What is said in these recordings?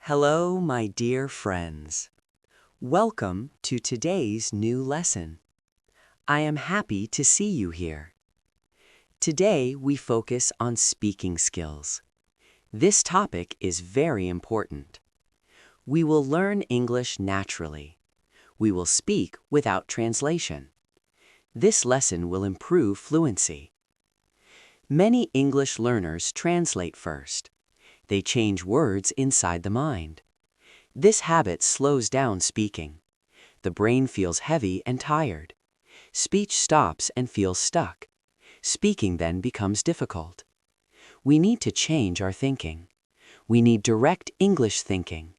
Hello, my dear friends. Welcome to today's new lesson. I am happy to see you here. Today, we focus on speaking skills. This topic is very important. We will learn English naturally. We will speak without translation. This lesson will improve fluency. Many English learners translate first. They change words inside the mind. This habit slows down speaking. The brain feels heavy and tired. Speech stops and feels stuck. Speaking then becomes difficult. We need to change our thinking. We need direct English thinking.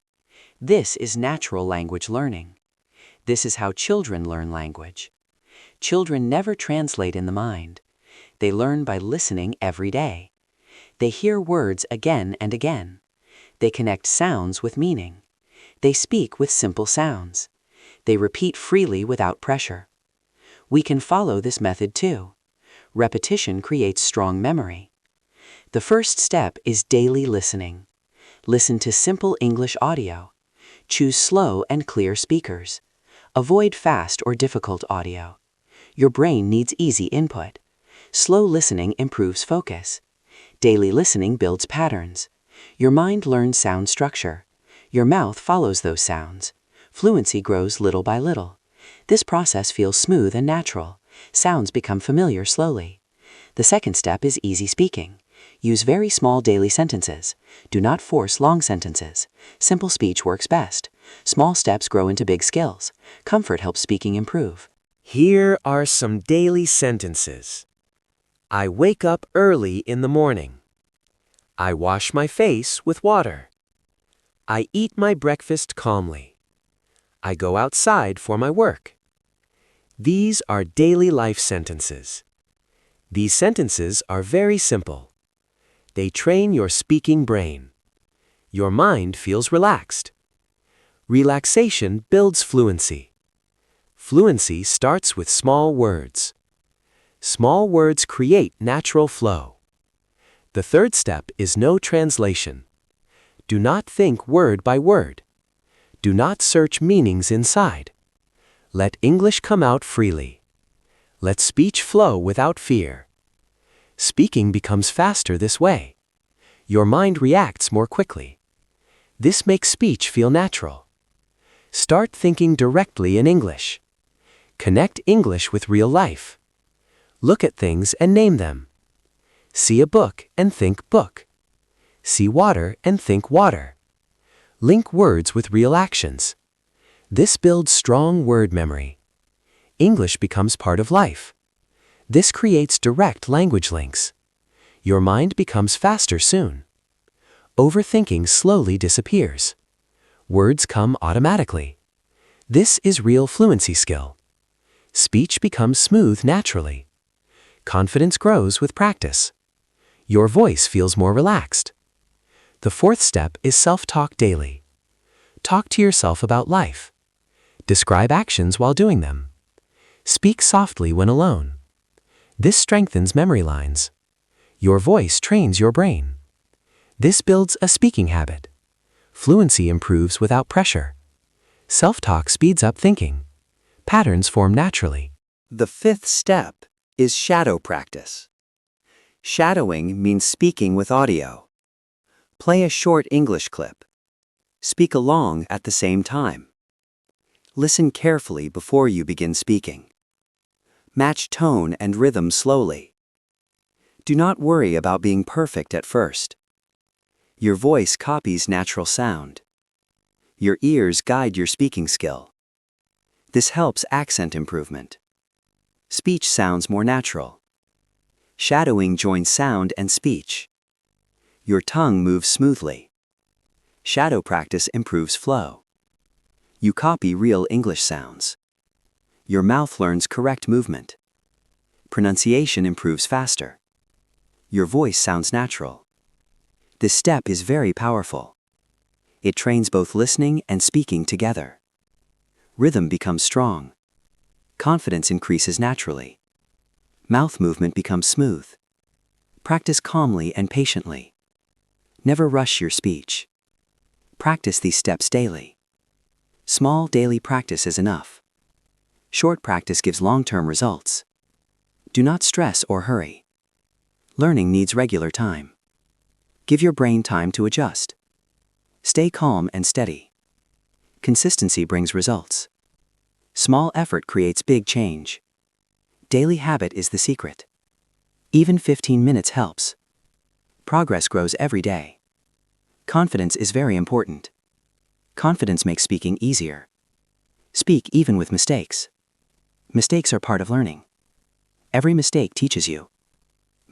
This is natural language learning. This is how children learn language. Children never translate in the mind. They learn by listening every day. They hear words again and again. They connect sounds with meaning. They speak with simple sounds. They repeat freely without pressure. We can follow this method too. Repetition creates strong memory. The first step is daily listening. Listen to simple English audio. Choose slow and clear speakers. Avoid fast or difficult audio. Your brain needs easy input. Slow listening improves focus. Daily listening builds patterns. Your mind learns sound structure. Your mouth follows those sounds. Fluency grows little by little. This process feels smooth and natural. Sounds become familiar slowly. The second step is easy speaking. Use very small daily sentences. Do not force long sentences. Simple speech works best. Small steps grow into big skills. Comfort helps speaking improve. Here are some daily sentences. I wake up early in the morning. I wash my face with water. I eat my breakfast calmly. I go outside for my work. These are daily life sentences. These sentences are very simple. They train your speaking brain. Your mind feels relaxed. Relaxation builds fluency. Fluency starts with small words. Small words create natural flow. The third step is no translation. Do not think word by word. Do not search meanings inside. Let English come out freely. Let speech flow without fear. Speaking becomes faster this way. Your mind reacts more quickly. This makes speech feel natural. Start thinking directly in English. Connect English with real life. Look at things and name them. See a book and think book. See water and think water. Link words with real actions. This builds strong word memory. English becomes part of life. This creates direct language links. Your mind becomes faster soon. Overthinking slowly disappears. Words come automatically. This is real fluency skill. Speech becomes smooth naturally. Confidence grows with practice. Your voice feels more relaxed. The fourth step is self-talk daily. Talk to yourself about life. Describe actions while doing them. Speak softly when alone. This strengthens memory lines. Your voice trains your brain. This builds a speaking habit. Fluency improves without pressure. Self-talk speeds up thinking. Patterns form naturally. The fifth step is shadow practice. Shadowing means speaking with audio. Play a short English clip. Speak along at the same time. Listen carefully before you begin speaking. Match tone and rhythm slowly. Do not worry about being perfect at first. Your voice copies natural sound. Your ears guide your speaking skill. This helps accent improvement. Speech sounds more natural. Shadowing joins sound and speech. Your tongue moves smoothly. Shadow practice improves flow. You copy real English sounds. Your mouth learns correct movement. Pronunciation improves faster. Your voice sounds natural. This step is very powerful. It trains both listening and speaking together. Rhythm becomes strong. Confidence increases naturally. Mouth movement becomes smooth. Practice calmly and patiently. Never rush your speech. Practice these steps daily. Small daily practice is enough. Short practice gives long-term results. Do not stress or hurry. Learning needs regular time. Give your brain time to adjust. Stay calm and steady. Consistency brings results. Small effort creates big change. Daily habit is the secret. Even 15 minutes helps. Progress grows every day. Confidence is very important. Confidence makes speaking easier. Speak even with mistakes. Mistakes are part of learning. Every mistake teaches you.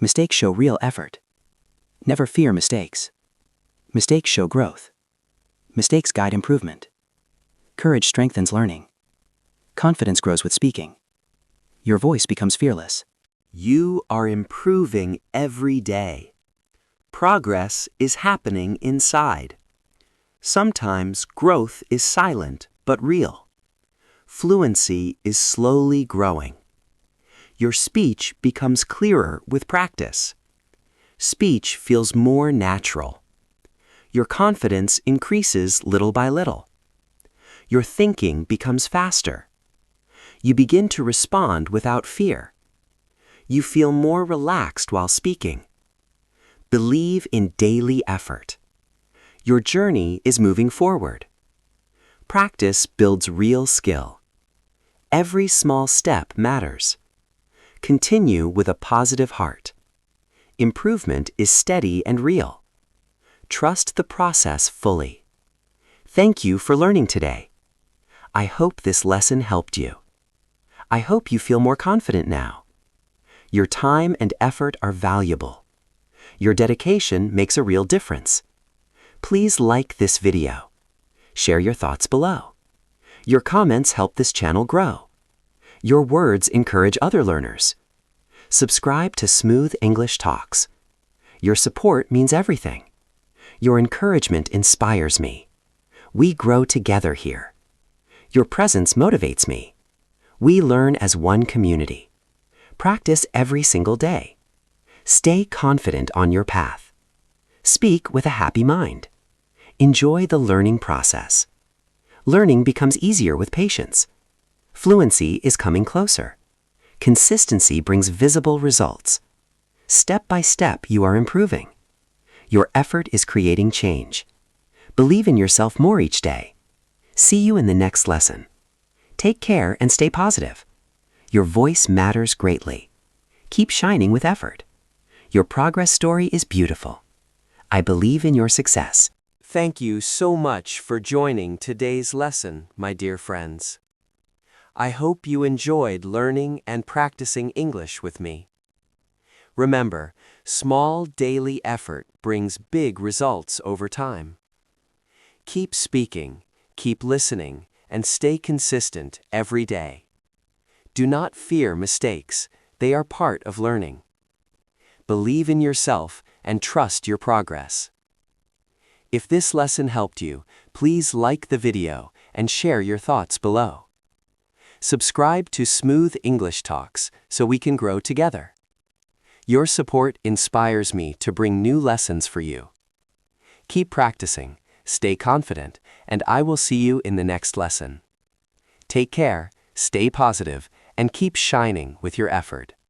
Mistakes show real effort. Never fear mistakes. Mistakes show growth. Mistakes guide improvement. Courage strengthens learning. Confidence grows with speaking. Your voice becomes fearless. You are improving every day. Progress is happening inside. Sometimes growth is silent but real. Fluency is slowly growing. Your speech becomes clearer with practice. Speech feels more natural. Your confidence increases little by little. Your thinking becomes faster. You begin to respond without fear. You feel more relaxed while speaking. Believe in daily effort. Your journey is moving forward. Practice builds real skill. Every small step matters. Continue with a positive heart. Improvement is steady and real. Trust the process fully. Thank you for learning today. I hope this lesson helped you. I hope you feel more confident now. Your time and effort are valuable. Your dedication makes a real difference. Please like this video. Share your thoughts below. Your comments help this channel grow. Your words encourage other learners. Subscribe to Smooth English Talks. Your support means everything. Your encouragement inspires me. We grow together here. Your presence motivates me. We learn as one community. Practice every single day. Stay confident on your path. Speak with a happy mind. Enjoy the learning process. Learning becomes easier with patience. Fluency is coming closer. Consistency brings visible results. Step by step, you are improving. Your effort is creating change. Believe in yourself more each day. See you in the next lesson. Take care and stay positive. Your voice matters greatly. Keep shining with effort. Your progress story is beautiful. I believe in your success. Thank you so much for joining today's lesson, my dear friends. I hope you enjoyed learning and practicing English with me. Remember, small daily effort brings big results over time. Keep speaking, keep listening, and stay consistent every day. Do not fear mistakes. They are part of learning. Believe in yourself and trust your progress. If this lesson helped you, please like the video and share your thoughts below. Subscribe to Smooth English Talks so we can grow together. Your support inspires me to bring new lessons for you. Keep practicing, stay confident, and I will see you in the next lesson. Take care, stay positive, and keep shining with your effort.